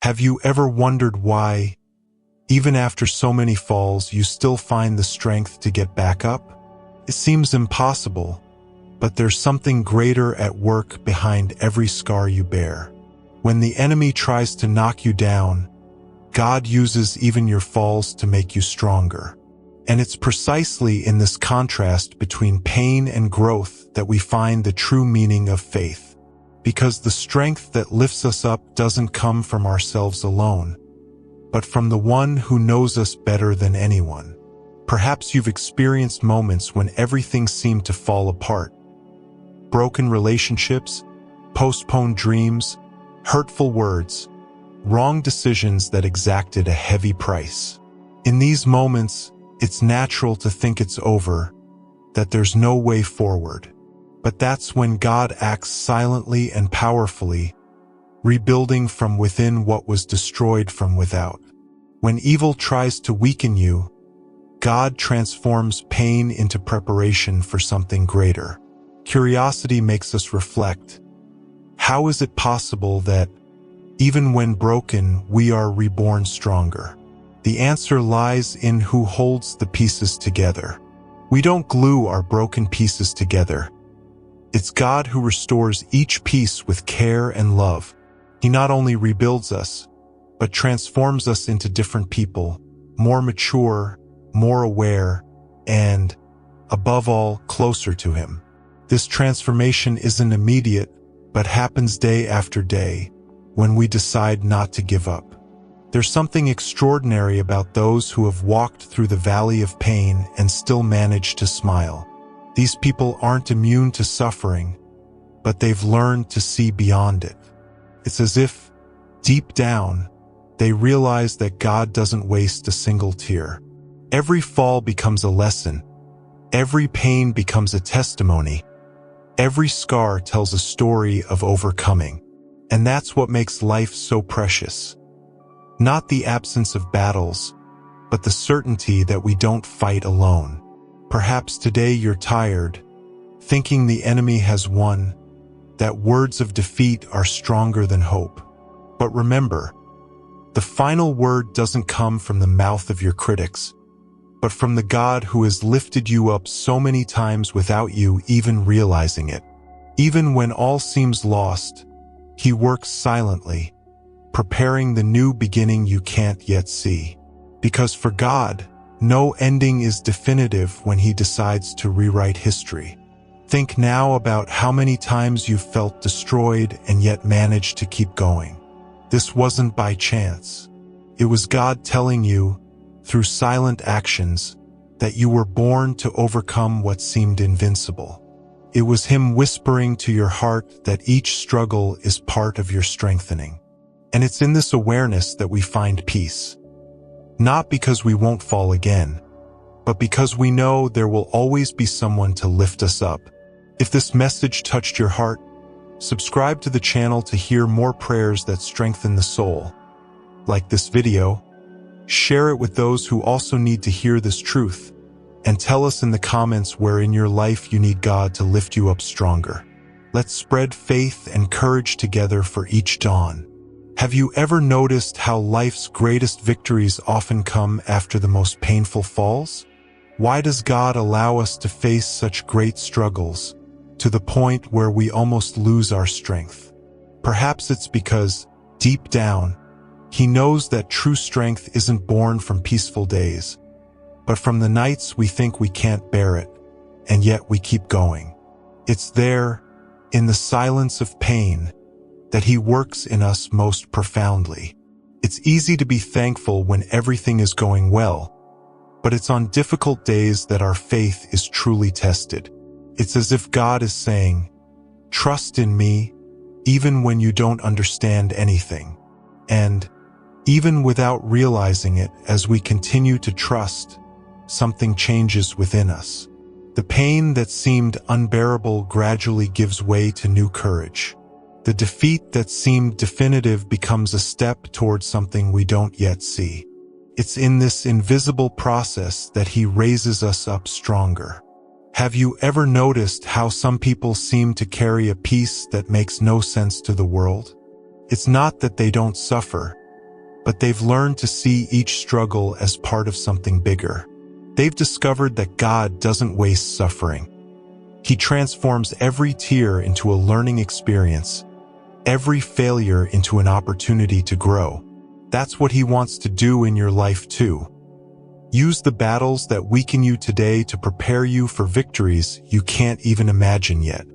Have you ever wondered why, even after so many falls, you still find the strength to get back up? It seems impossible, but there's something greater at work behind every scar you bear. When the enemy tries to knock you down, God uses even your falls to make you stronger. And it's precisely in this contrast between pain and growth that we find the true meaning of faith. Because the strength that lifts us up doesn't come from ourselves alone, but from the one who knows us better than anyone. Perhaps you've experienced moments when everything seemed to fall apart. Broken relationships, postponed dreams, hurtful words, wrong decisions that exacted a heavy price. In these moments, it's natural to think it's over, that there's no way forward. But that's when God acts silently and powerfully, rebuilding from within what was destroyed from without. When evil tries to weaken you, God transforms pain into preparation for something greater. Curiosity makes us reflect. How is it possible that, even when broken, we are reborn stronger? The answer lies in who holds the pieces together. We don't glue our broken pieces together. It's God who restores each piece with care and love. He not only rebuilds us, but transforms us into different people, more mature, more aware, and, above all, closer to Him. This transformation isn't immediate, but happens day after day, when we decide not to give up. There's something extraordinary about those who have walked through the valley of pain and still manage to smile. These people aren't immune to suffering, but they've learned to see beyond it. It's as if, deep down, they realize that God doesn't waste a single tear. Every fall becomes a lesson. Every pain becomes a testimony. Every scar tells a story of overcoming. And that's what makes life so precious. Not the absence of battles, but the certainty that we don't fight alone. Perhaps today you're tired, thinking the enemy has won, that words of defeat are stronger than hope. But remember, the final word doesn't come from the mouth of your critics, but from the God who has lifted you up so many times without you even realizing it. Even when all seems lost, He works silently, preparing the new beginning you can't yet see. Because for God, no ending is definitive when He decides to rewrite history. Think now about how many times you've felt destroyed and yet managed to keep going. This wasn't by chance. It was God telling you, through silent actions, that you were born to overcome what seemed invincible. It was Him whispering to your heart that each struggle is part of your strengthening. And it's in this awareness that we find peace. Not because we won't fall again, but because we know there will always be someone to lift us up. If this message touched your heart, subscribe to the channel to hear more prayers that strengthen the soul. Like this video, share it with those who also need to hear this truth, and tell us in the comments where in your life you need God to lift you up stronger. Let's spread faith and courage together for each dawn. Have you ever noticed how life's greatest victories often come after the most painful falls? Why does God allow us to face such great struggles, to the point where we almost lose our strength? Perhaps it's because, deep down, He knows that true strength isn't born from peaceful days, but from the nights we think we can't bear it, and yet we keep going. It's there, in the silence of pain, that He works in us most profoundly. It's easy to be thankful when everything is going well, but it's on difficult days that our faith is truly tested. It's as if God is saying, "Trust in me, even when you don't understand anything." And, even without realizing it, as we continue to trust, something changes within us. The pain that seemed unbearable gradually gives way to new courage. The defeat that seemed definitive becomes a step towards something we don't yet see. It's in this invisible process that He raises us up stronger. Have you ever noticed how some people seem to carry a peace that makes no sense to the world? It's not that they don't suffer, but they've learned to see each struggle as part of something bigger. They've discovered that God doesn't waste suffering. He transforms every tear into a learning experience, every failure into an opportunity to grow. That's what He wants to do in your life too. Use the battles that weaken you today to prepare you for victories you can't even imagine yet.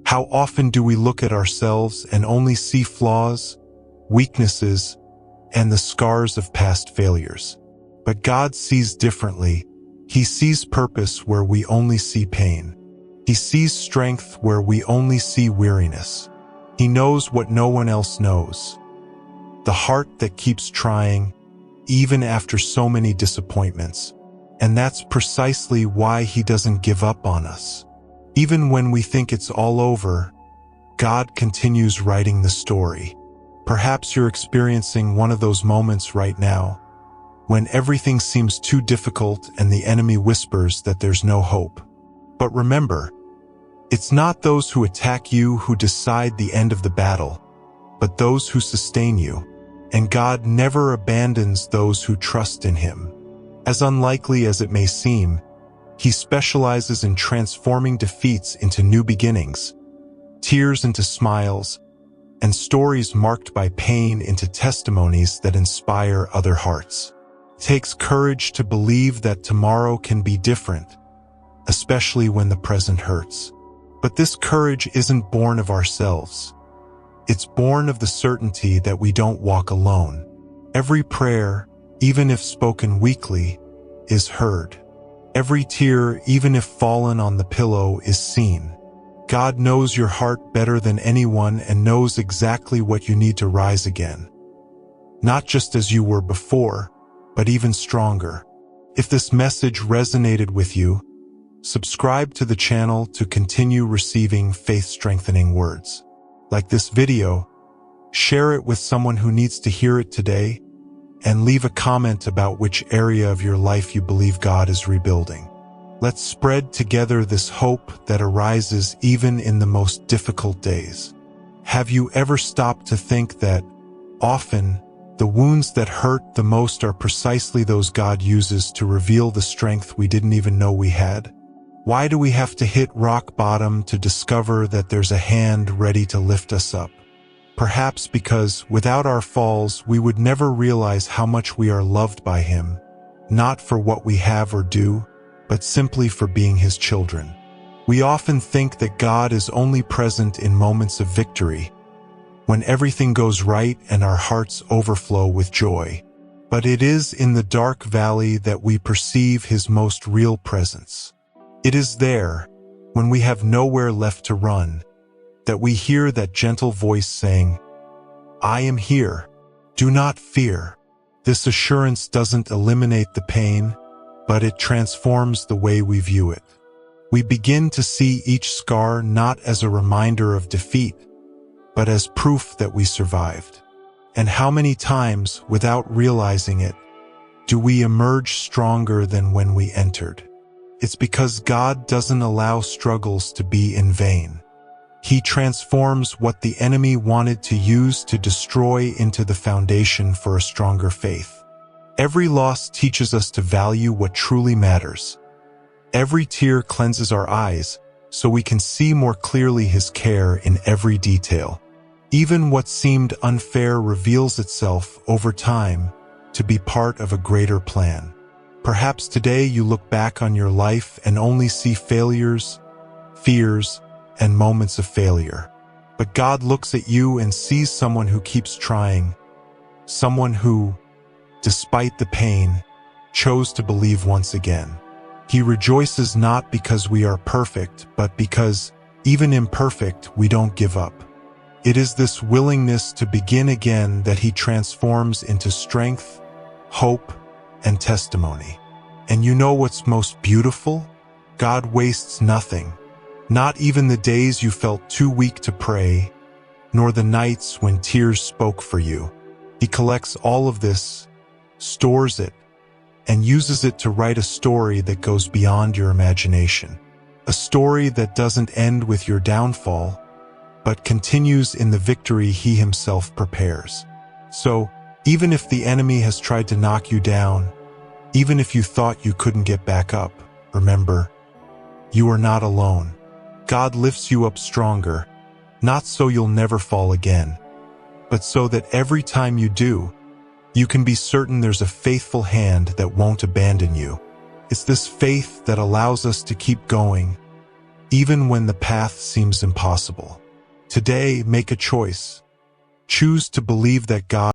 How often do we look at ourselves and only see flaws, weaknesses, and the scars of past failures? But God sees differently. He sees purpose where we only see pain. He sees strength where we only see weariness. He knows what no one else knows. The heart that keeps trying, even after so many disappointments. And that's precisely why He doesn't give up on us. Even when we think it's all over, God continues writing the story. Perhaps you're experiencing one of those moments right now, when everything seems too difficult and the enemy whispers that there's no hope. But remember, it's not those who attack you who decide the end of the battle, but those who sustain you. And God never abandons those who trust in Him. As unlikely as it may seem, He specializes in transforming defeats into new beginnings, tears into smiles, and stories marked by pain into testimonies that inspire other hearts. It takes courage to believe that tomorrow can be different, especially when the present hurts. But this courage isn't born of ourselves. It's born of the certainty that we don't walk alone. Every prayer, even if spoken weakly, is heard. Every tear, even if fallen on the pillow, is seen. God knows your heart better than anyone and knows exactly what you need to rise again. Not just as you were before, but even stronger. If this message resonated with you, subscribe to the channel to continue receiving faith-strengthening words. Like this video, share it with someone who needs to hear it today, and leave a comment about which area of your life you believe God is rebuilding. Let's spread together this hope that arises even in the most difficult days. Have you ever stopped to think that often the wounds that hurt the most are precisely those God uses to reveal the strength we didn't even know we had? Why do we have to hit rock bottom to discover that there's a hand ready to lift us up? Perhaps because without our falls, we would never realize how much we are loved by Him, not for what we have or do, but simply for being His children. We often think that God is only present in moments of victory, when everything goes right and our hearts overflow with joy. But it is in the dark valley that we perceive His most real presence. It is there, when we have nowhere left to run, that we hear that gentle voice saying, "I am here. Do not fear." This assurance doesn't eliminate the pain, but it transforms the way we view it. We begin to see each scar not as a reminder of defeat, but as proof that we survived. And how many times, without realizing it, do we emerge stronger than when we entered? It's because God doesn't allow struggles to be in vain. He transforms what the enemy wanted to use to destroy into the foundation for a stronger faith. Every loss teaches us to value what truly matters. Every tear cleanses our eyes so we can see more clearly His care in every detail. Even what seemed unfair reveals itself over time to be part of a greater plan. Perhaps today you look back on your life and only see failures, fears, and moments of failure. But God looks at you and sees someone who keeps trying, someone who, despite the pain, chose to believe once again. He rejoices not because we are perfect, but because, even imperfect, we don't give up. It is this willingness to begin again that He transforms into strength, hope, and testimony. And you know what's most beautiful? God wastes nothing. Not even the days you felt too weak to pray, nor the nights when tears spoke for you. He collects all of this, stores it, and uses it to write a story that goes beyond your imagination. A story that doesn't end with your downfall, but continues in the victory He Himself prepares. So, Even if the enemy has tried to knock you down, even if you thought you couldn't get back up, remember, you are not alone. God lifts you up stronger, not so you'll never fall again, but so that every time you do, you can be certain there's a faithful hand that won't abandon you. It's this faith that allows us to keep going, even when the path seems impossible. Today, make a choice. Choose to believe that God